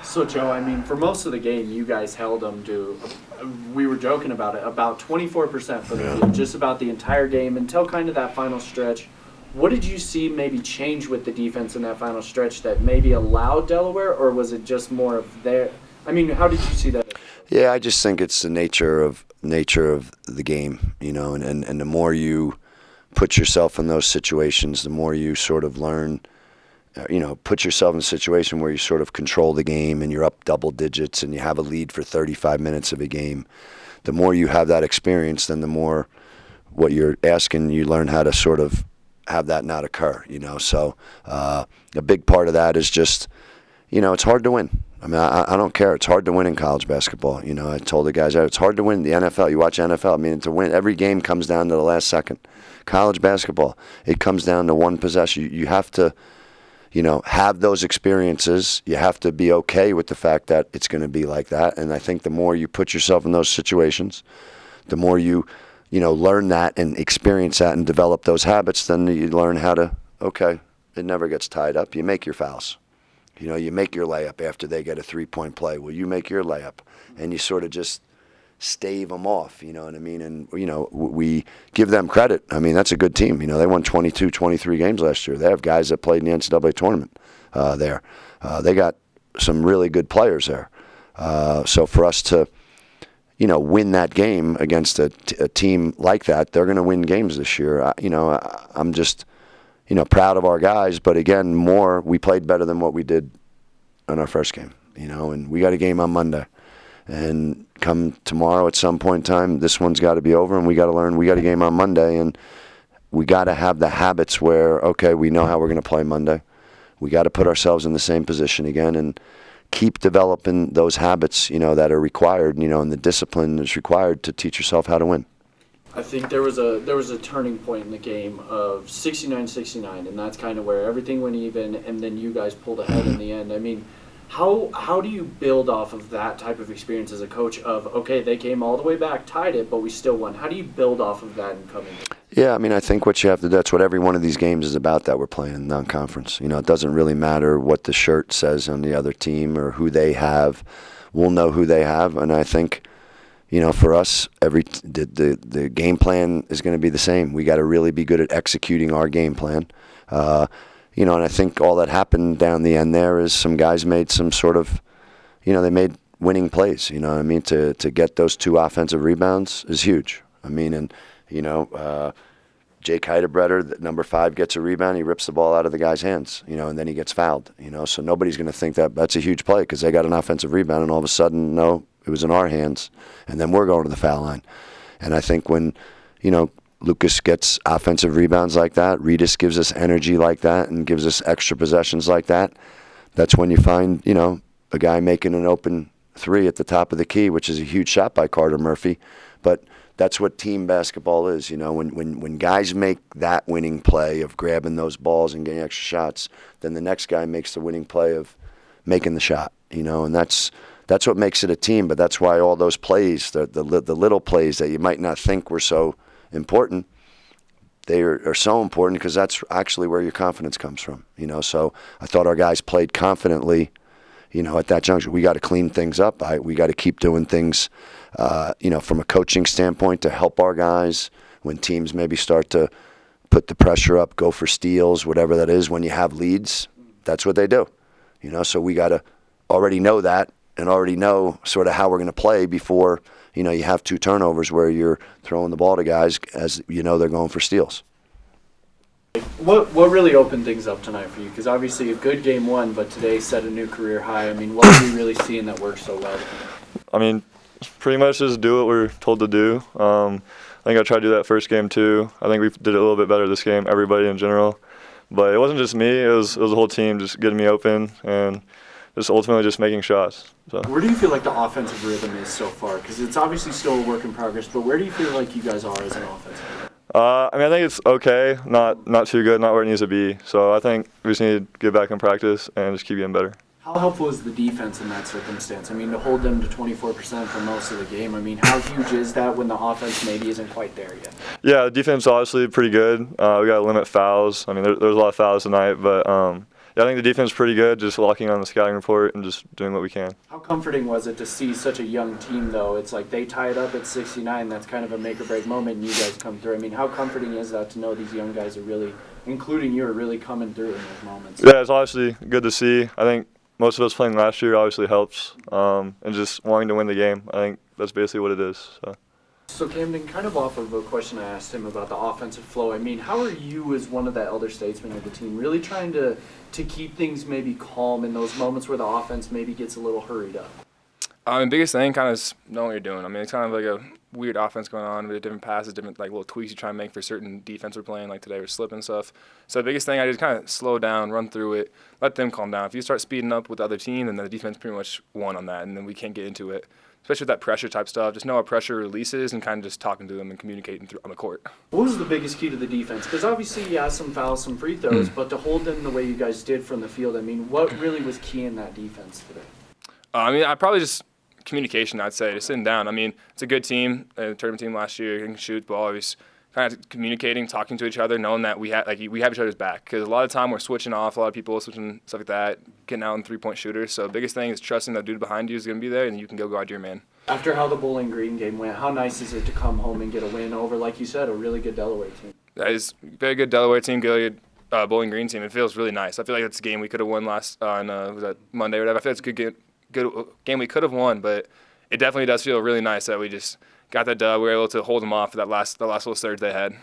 So, Joe, I mean, for most of the game, you guys held them to, we were joking about it, about 24% for the field, just about the entire game until kind of that final stretch. What did you see maybe change with the defense in that final stretch that maybe allowed Delaware, or was it just more of their, I mean, how did you see that? Yeah, I just think it's the nature of the game, you know, and the more you put yourself in those situations, the more you sort of learn, you know, put yourself in a situation where you sort of control the game and you're up double digits and you have a lead for 35 minutes of a game. The more you have that experience, then the more what you're asking, you learn how to sort of have that not occur, you know. So a big part of that is just, you know, it's hard to win. I mean, I don't care. It's hard to win in college basketball. You know, I told the guys, it's hard to win the NFL. You watch NFL, I mean, to win, every game comes down to the last second. College basketball, it comes down to one possession. You have to, you know, have those experiences. You have to be okay with the fact that it's going to be like that. And I think the more you put yourself in those situations, the more you know, learn that and experience that and develop those habits, then you learn how to, okay, it never gets tied up. You make your fouls. You know, you make your layup after they get a three-point play. Well, you make your layup, and you sort of just stave them off, you know what I mean? And, you know, we give them credit. I mean, that's a good team. You know, they won 22, 23 games last year. They have guys that played in the NCAA tournament there. They got some really good players there. So for us to, you know, win that game against a team like that, they're going to win games this year. You know, I'm just, you know, proud of our guys. But again, we played better than what we did in our first game, you know, and we got a game on Monday. And come tomorrow at some point in time, this one's got to be over, and we got to learn. We got a game on Monday, and we got to have the habits where, okay, we know how we're going to play Monday. We got to put ourselves in the same position again and keep developing those habits, you know, that are required, you know, and the discipline is required to teach yourself how to win. I think there was a turning point in the game of 69-69, and that's kind of where everything went even, and then you guys pulled ahead in the end. I mean, how do you build off of that type of experience as a coach of, okay, they came all the way back, tied it, but we still won? How do you build off of that and come in? Yeah, I mean, I think what you have to do, that's what every one of these games is about that we're playing in non-conference. You know, it doesn't really matter what the shirt says on the other team or who they have. We'll know who they have, and I think, you know, for us, the game plan is going to be the same. We got to really be good at executing our game plan. You know, and I think all that happened down the end there is some guys made some sort of, you know, they made winning plays. You know what I mean? To get those 2 offensive rebounds is huge. I mean, and, you know, Jake Heidebretter, number 5, gets a rebound. He rips the ball out of the guy's hands, you know, and then he gets fouled, you know. So nobody's going to think that that's a huge play because they got an offensive rebound, and all of a sudden, no, it was in our hands, and then we're going to the foul line. And I think when, you know, Lucas gets offensive rebounds like that, Redis gives us energy like that and gives us extra possessions like that, that's when you find, you know, a guy making an open 3 at the top of the key, which is a huge shot by Carter Murphy. But that's what team basketball is, you know. When guys make that winning play of grabbing those balls and getting extra shots, then the next guy makes the winning play of making the shot, you know, and that's what makes it a team. But that's why all those plays, the little plays that you might not think were so important, they are so important because that's actually where your confidence comes from, you know. So I thought our guys played confidently, you know, at that juncture. We got to clean things up. We got to keep doing things, you know, from a coaching standpoint to help our guys when teams maybe start to put the pressure up, go for steals, whatever that is. When you have leads, that's what they do, you know. So we got to already know that and already know sort of how we're going to play before, you know, you have 2 turnovers where you're throwing the ball to guys as you know they're going for steals. What really opened things up tonight for you? Because obviously a good game 1, but today set a new career high. I mean, what are you really seeing that works so well? I mean, pretty much just do what we're told to do. I think I tried to do that first game too. I think we did it a little bit better this game, everybody in general. But it wasn't just me, it was the whole team just getting me open and just ultimately just making shots. So. Where do you feel like the offensive rhythm is so far? Because it's obviously still a work in progress, but where do you feel like you guys are as an offense? I mean, I think it's okay, not too good, not where it needs to be. So I think we just need to get back in practice and just keep getting better. How helpful is the defense in that circumstance? I mean, to hold them to 24% for most of the game, I mean, how huge is that when the offense maybe isn't quite there yet? Yeah, the defense is obviously pretty good. We got to limit fouls. I mean, there was a lot of fouls tonight, but yeah, Yeah, I think the defense is pretty good, just locking on the scouting report and just doing what we can. How comforting was it to see such a young team, though? It's like they tie it up at 69. That's kind of a make-or-break moment, and you guys come through. I mean, how comforting is that to know these young guys are really, including you, are really coming through in those moments? Yeah, it's obviously good to see. I think most of us playing last year obviously helps, and just wanting to win the game. I think that's basically what it is. So Camden, kind of off of a question I asked him about the offensive flow, I mean, how are you as one of the elder statesmen of the team really trying to keep things maybe calm in those moments where the offense maybe gets a little hurried up? The biggest thing kind of is knowing what you're doing. I mean, it's kind of like a weird offense going on with different passes, different like little tweaks you try and make for certain defense we're playing, like today we're slipping stuff. So the biggest thing, I just kind of slow down, run through it, let them calm down. If you start speeding up with the other team, then the defense pretty much won on that, and then we can't get into it. Especially with that pressure type stuff, just know how pressure releases and kind of just talking to them and communicating on the court. What was the biggest key to the defense? Because obviously you had some fouls, some free throws, but to hold them the way you guys did from the field, I mean, what really was key in that defense today? I probably just communication, I'd say, just sitting down. I mean, it's a good team, a tournament team last year, can shoot, but always kind of communicating, talking to each other, knowing that we have each other's back. Because a lot of time we're switching off, a lot of people switching, stuff like that, getting out in three-point shooters. So the biggest thing is trusting that dude behind you is going to be there, and you can go guard your man. After how the Bowling Green game went, how nice is it to come home and get a win over, like you said, a really good Delaware team? That is a very good Delaware team, good Bowling Green team. It feels really nice. I feel like it's a game we could have won last on was that Monday or whatever. I feel like it's a good game we could have won, but it definitely does feel really nice that we just got that dub. We were able to hold them off for that last little surge they had.